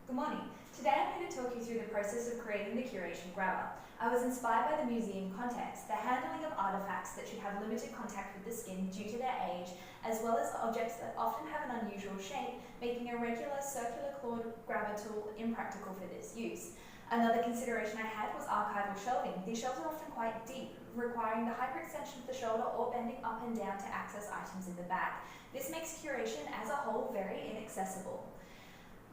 Good morning. Today I'm here to talk you through the process of creating the Curation Grabber. I was inspired by the museum context, the handling of artefacts that should have limited contact with the skin due to their age, as well as objects that often have an unusual shape, making a regular circular clawed grabber tool impractical for this use. Another consideration I had was archival shelving. These shelves are often quite deep, requiring the hyperextension of the shoulder or bending up and down to access items in the back. This makes curation as a whole very inaccessible.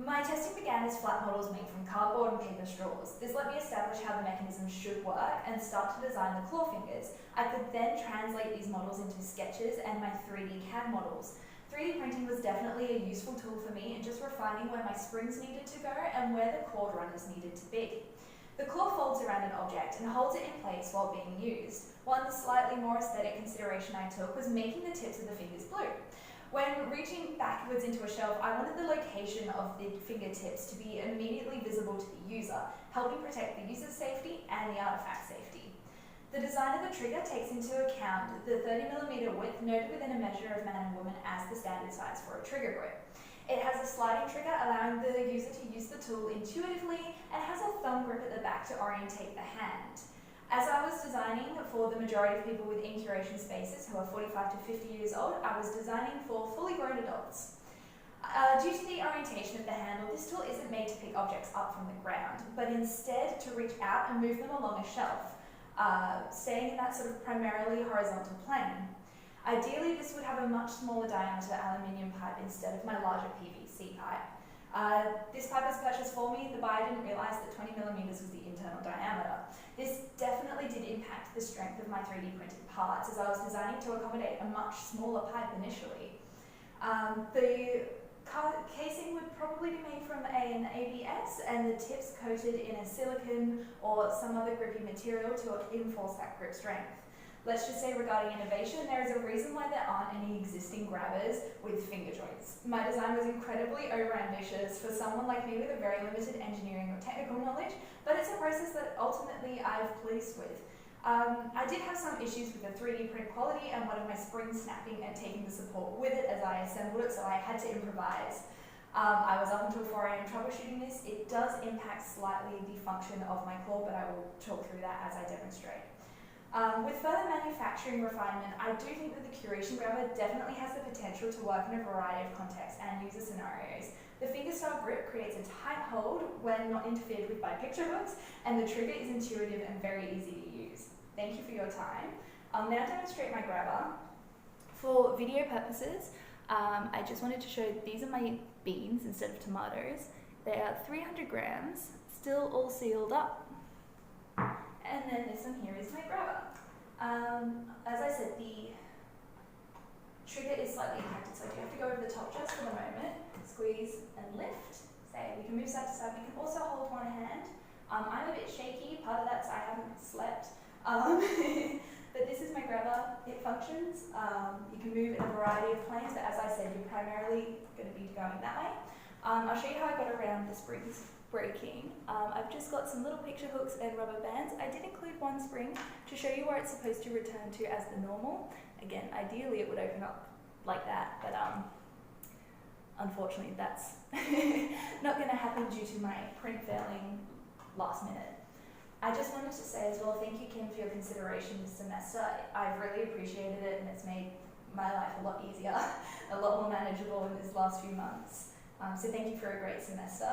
My testing began as flat models made from cardboard and paper straws. This let me establish how the mechanism should work and start to design the claw fingers. I could then translate these models into sketches and my 3D CAD models. 3D printing was definitely a useful tool for me in just refining where my springs needed to go and where the cord runners needed to be. The claw folds around an object and holds it in place while being used. One slightly more aesthetic consideration I took was making the tips of the fingers blue. When reaching backwards into a shelf, I wanted the location of the fingertips to be immediately visible to the user, helping protect the user's safety and the artifact safety. The design of the trigger takes into account the 30mm width noted within a measure of man and woman as the standard size for a trigger grip. It has a sliding trigger allowing the user to use the tool intuitively and has a thumb grip at the back to orientate the hand. As I was designing for the majority of people with incubation spaces who are 45 to 50 years old, I was designing for fully grown adults. Due to the orientation of the handle, this tool isn't made to pick objects up from the ground, but instead to reach out and move them along a shelf, staying in that sort of primarily horizontal plane. Ideally, this would have a much smaller diameter aluminium pipe instead of my larger PVC pipe. This pipe was purchased for me. The buyer didn't realise that 20mm was the internal diameter. This definitely did impact the strength of my 3D printed parts as I was designing to accommodate a much smaller pipe initially. The casing would probably be made from an ABS and the tips coated in a silicone or some other grippy material to enforce that grip strength. Let's just say regarding innovation, there is a reason why there aren't any existing grabbers with finger joints. My design was incredibly overambitious for someone like me with a very limited engineering or technical knowledge, but it's a process that ultimately I've pleased with. I did have some issues with the 3D print quality and one of my springs snapping and taking the support with it as I assembled it, so I had to improvise. I was up until 4 AM troubleshooting this. It does impact slightly the function of my claw, but I will talk through that as I demonstrate. With further manufacturing refinement, I do think that the Curation Grabber definitely has the potential to work in a variety of contexts and user scenarios. The fingerstyle grip creates a tight hold when not interfered with by picture hooks, and the trigger is intuitive and very easy to use. Thank you for your time. I'll now demonstrate my grabber. For video purposes, I just wanted to show these are my beans instead of tomatoes. They are 300 grams, still all sealed up. And then this one here is my grabber. As I said, the trigger is slightly impacted, so I do have to go over the top just for the moment. Squeeze and lift. Say we can move side to side. We can also hold one hand. I'm a bit shaky. Part of that's I haven't slept. But this is my grabber. It functions. You can move in a variety of planes, but as I said, you're primarily going to be going that way. I'll show you how I got around the springs breaking. I've just got some little picture hooks and rubber bands. I did include one spring to show you where it's supposed to return to as the normal. Again, ideally it would open up like that, but unfortunately that's not going to happen due to my print failing last minute. I just wanted to say as well, thank you Kim for your consideration this semester. I've really appreciated it and it's made my life a lot easier, a lot more manageable in this last few months. So thank you for a great semester.